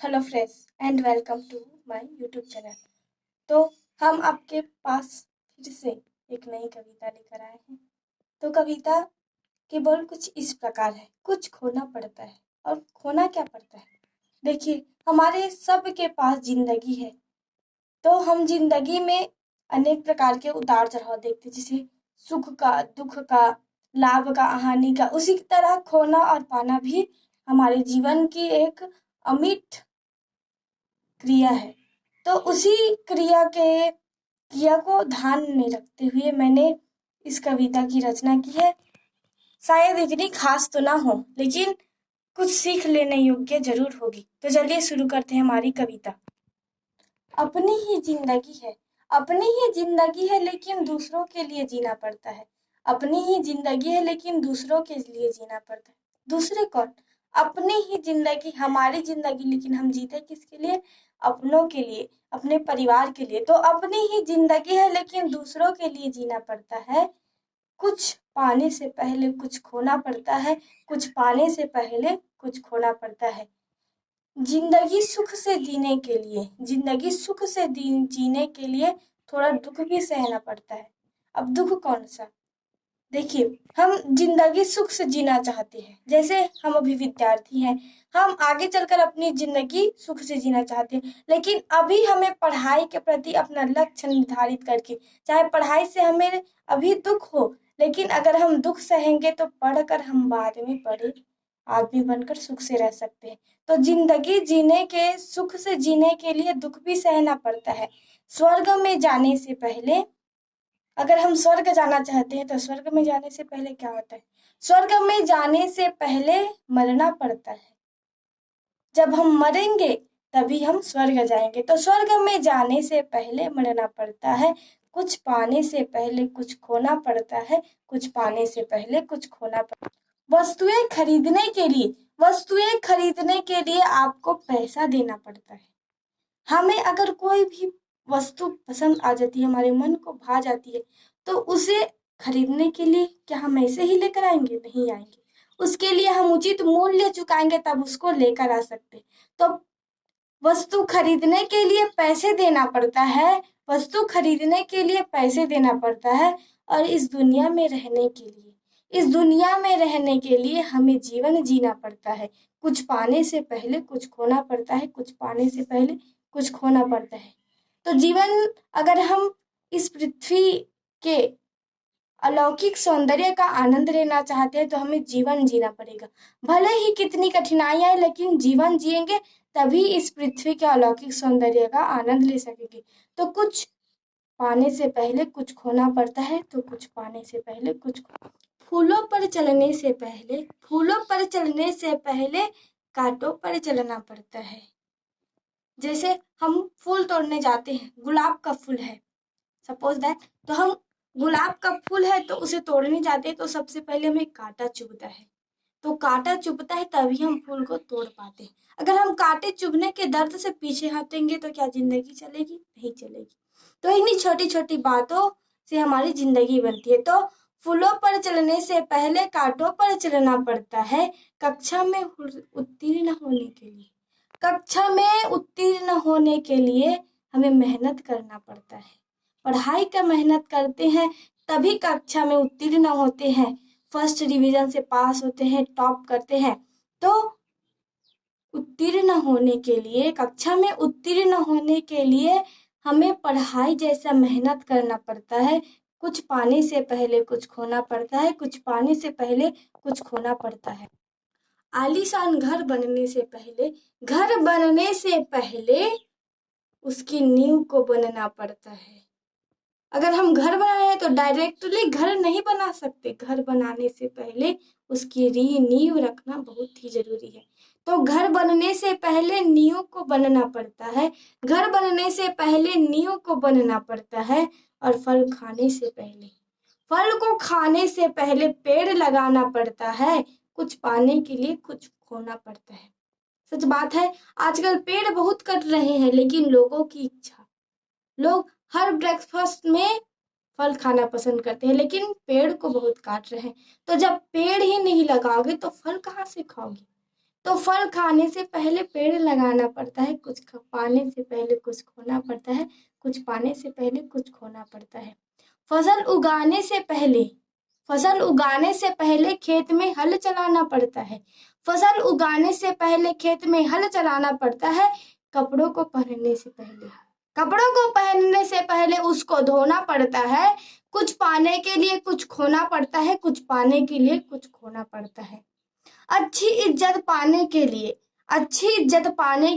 Hello friends and welcome to my YouTube channel. तो हम आपके पास फिर से एक नई कविता लेकर आए हैं। तो कविता के बोल कुछ इस प्रकार है। कुछ खोना पड़ता है और खोना क्या पड़ता है। देखिए, हमारे सब के पास जिंदगी है। तो हम जिंदगी में अनेक प्रकार के उतार चढ़ाव देखते हैं, जैसे सुख का, दुख का, लाभ का, हानि का। उसी की तरह खोना और पाना भी हमारे जीवन की एक अमिट क्रिया है। तो उसी क्रिया को ध्यान में रखते हुए मैंने इस कविता की रचना की है। शायद इतनी खास तो ना हो, लेकिन कुछ सीख लेने योग्य जरूर होगी। तो चलिए शुरू करते हैं हमारी कविता। अपनी ही जिंदगी है, अपनी ही जिंदगी है, लेकिन दूसरों के लिए जीना पड़ता है। अपनी ही जिंदगी है, लेकिन दूसरों के लिए जीना पड़ता है। दूसरे कौन? अपनी ही जिंदगी, हमारी जिंदगी, लेकिन हम जीते किसके लिए? अपनों के लिए, अपने परिवार के लिए। तो अपनी ही जिंदगी है, लेकिन दूसरों के लिए जीना पड़ता है। कुछ पाने से पहले कुछ खोना पड़ता है, कुछ पाने से पहले कुछ खोना पड़ता है। जिंदगी सुख से जीने के लिए, जिंदगी सुख से जीने के लिए थोड़ा दुख भी सहना पड़ता है। अब दुख कौन सा? देखिए, हम जिंदगी सुख से जीना चाहते हैं। जैसे हम अभी विद्यार्थी हैं, हम आगे चलकर अपनी जिंदगी सुख से जीना चाहते हैं, लेकिन अभी हमें पढ़ाई के प्रति अपना लक्ष्य निर्धारित करके, चाहे पढ़ाई से हमें अभी दुख हो, लेकिन अगर हम दुख सहेंगे तो पढ़कर हम बाद में बड़े आदमी बनकर सुख से रह सकते हैं। तो जिंदगी जीने के, सुख से जीने के लिए दुख भी सहना पड़ता है। स्वर्ग में जाने से पहले, अगर हम स्वर्ग जाना चाहते हैं तो स्वर्ग में जाने से पहले क्या होता है? स्वर्ग में जाने से पहले मरना पड़ता है। जब हम मरेंगे तभी हम स्वर्ग जाएंगे। तो स्वर्ग में जाने से पहले मरना पड़ता है। कुछ पाने से पहले कुछ खोना पड़ता है, कुछ पाने से पहले कुछ खोना पड़ता है। वस्तुएं खरीदने के लिए आपको पैसा देना पड़ता है। हमें अगर कोई भी वस्तु पसंद आ जाती है, हमारे मन को भा जाती है, तो उसे खरीदने के लिए क्या हम ऐसे ही लेकर आएंगे? नहीं आएंगे। उसके लिए हम उचित मूल्य चुकाएंगे, तब उसको लेकर आ सकते। तो वस्तु खरीदने के लिए पैसे देना पड़ता है, वस्तु खरीदने के लिए पैसे देना पड़ता है। और इस दुनिया में रहने के लिए, इस दुनिया में रहने के लिए हमें जीवन जीना पड़ता है। कुछ पाने से पहले कुछ खोना पड़ता है, कुछ पाने से पहले कुछ खोना पड़ता है। तो जीवन, अगर हम इस पृथ्वी के अलौकिक सौंदर्य का आनंद लेना चाहते हैं तो हमें जीवन जीना पड़ेगा। भले ही कितनी कठिनाइयां आए, लेकिन जीवन जिएंगे तभी इस पृथ्वी के अलौकिक सौंदर्य का आनंद ले सकेंगे। तो कुछ पाने से पहले कुछ खोना पड़ता है, तो कुछ पाने से पहले कुछ। फूलों पर चलने से पहले, फूलों पर चलने से पहले कांटों पर चलना पड़ता है। जैसे हम फूल तोड़ने जाते हैं, गुलाब का फूल है, सपोज दैट, तो हम गुलाब का फूल है तो उसे तोड़ने जाते हैं, तो सबसे पहले हमें कांटा चुभता है। तो कांटा चुभता है तभी हम फूल को तोड़ पाते हैं। अगर हम कांटे चुभने के दर्द से पीछे हटेंगे तो क्या जिंदगी चलेगी? नहीं चलेगी। तो इन्हीं छोटी छोटी बातों से हमारी जिंदगी बनती है। तो फूलों पर चलने से पहले कांटों पर चलना पड़ता है। कक्षा में उत्तीर्ण होने के लिए, कक्षा में उत्तीर्ण होने के लिए हमें मेहनत करना पड़ता है। पढ़ाई का मेहनत करते हैं तभी कक्षा में उत्तीर्ण होते हैं, फर्स्ट डिवीजन से पास होते हैं, टॉप करते हैं। तो उत्तीर्ण होने के लिए, कक्षा में उत्तीर्ण होने के लिए हमें पढ़ाई जैसा मेहनत करना पड़ता है। कुछ पाने से पहले कुछ खोना पड़ता है, कुछ पाने से पहले कुछ खोना पड़ता है। आलीशान घर बनने से पहले, घर बनने से पहले उसकी नींव को बनना पड़ता है। अगर हम घर बनाए हैं तो डायरेक्टली घर नहीं बना सकते, घर बनाने से पहले उसकी नींव रखना बहुत ही जरूरी है। तो घर बनने से पहले नींव को बनना पड़ता है, घर बनने से पहले नींव को बनना पड़ता है। और फल खाने से पहले, फल को खाने से पहले पेड़ लगाना पड़ता है। कुछ पाने के लिए कुछ खोना पड़ता है। सच बात है, आजकल पेड़ बहुत कट रहे हैं, लेकिन लोगों की इच्छा, लोग हर ब्रेकफास्ट में फल खाना पसंद करते हैं, लेकिन पेड़ को बहुत काट रहे हैं। तो जब पेड़ ही नहीं लगाओगे तो फल कहाँ से खाओगे? तो फल खाने से पहले पेड़ लगाना पड़ता है, कुछ पाने से पहले कुछ खोना पड़ता है, कुछ पाने से पहले कुछ खोना पड़ता है। फसल उगाने से पहले फसल उगाने से पहले खेत में हल चलाना पड़ता है। फसल उगाने से पहले खेत में हल चलाना पड़ता है। कपड़ों को पहनने से पहले कपड़ों को पहनने से पहले उसको धोना पड़ता है। कुछ पाने के लिए कुछ खोना पड़ता है, कुछ पाने के लिए कुछ खोना पड़ता है। अच्छी इज्जत पाने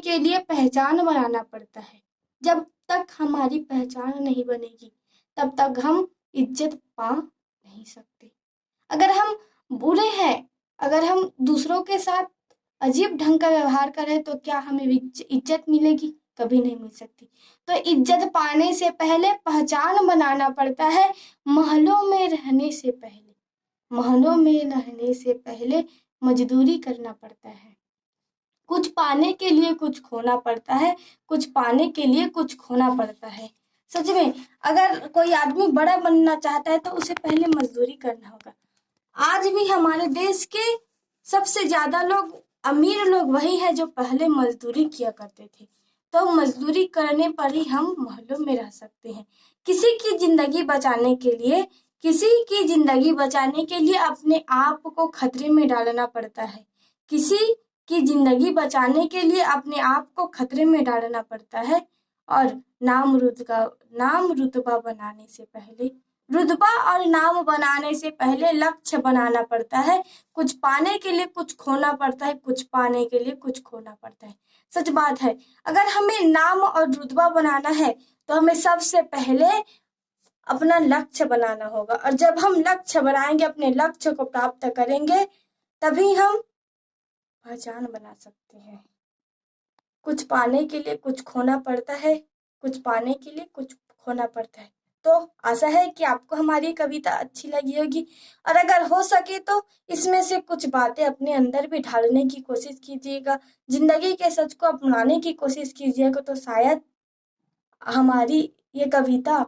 के लिए पहचान बनाना पड़ता है। जब तक हमारी पहचान नहीं बनेगी तब तक हम इज्जत पा नहीं सकते। अगर हम बुरे हैं, अगर हम दूसरों के साथ अजीब ढंग का व्यवहार करें तो क्या हमें इज्जत मिलेगी? कभी नहीं मिल सकती। तो इज्जत पाने से पहले पहचान बनाना पड़ता है। महलों में रहने से पहले मजदूरी करना पड़ता है। कुछ पाने के लिए कुछ खोना पड़ता है, कुछ पाने के लिए कुछ खोना पड़ता है। सच में अगर कोई आदमी बड़ा बनना चाहता है तो उसे पहले मजदूरी करना होगा। आज भी हमारे देश के सबसे ज्यादा लोग, अमीर लोग वही है जो पहले मजदूरी किया करते थे। तो मजदूरी करने पर ही हम महलों में रह सकते हैं। किसी की जिंदगी बचाने के लिए अपने आप को खतरे में डालना पड़ता है। किसी की जिंदगी बचाने के लिए अपने आप को खतरे में डालना पड़ता है। और रुतबा और नाम बनाने से पहले लक्ष्य बनाना पड़ता है। कुछ पाने के लिए कुछ खोना पड़ता है, कुछ पाने के लिए कुछ खोना पड़ता है। सच बात है। अगर हमें नाम और रुतबा बनाना है तो हमें सबसे पहले अपना लक्ष्य बनाना होगा, और जब हम लक्ष्य बनाएंगे, अपने लक्ष्य को प्राप्त करेंगे, तभी हम पहचान बना सकते हैं। कुछ पाने के लिए कुछ खोना पड़ता है, कुछ पाने के लिए कुछ खोना पड़ता है। तो आशा है कि आपको हमारी कविता अच्छी लगी होगी, और अगर हो सके तो इसमें से कुछ बातें अपने अंदर भी ढालने की कोशिश कीजिएगा, जिंदगी के सच को अपनाने की कोशिश कीजिएगा, तो शायद हमारी ये कविता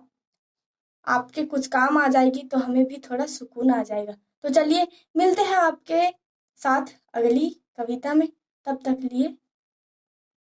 आपके कुछ काम आ जाएगी, तो हमें भी थोड़ा सुकून आ जाएगा। तो चलिए मिलते हैं आपके साथ अगली कविता में। तब तक लिए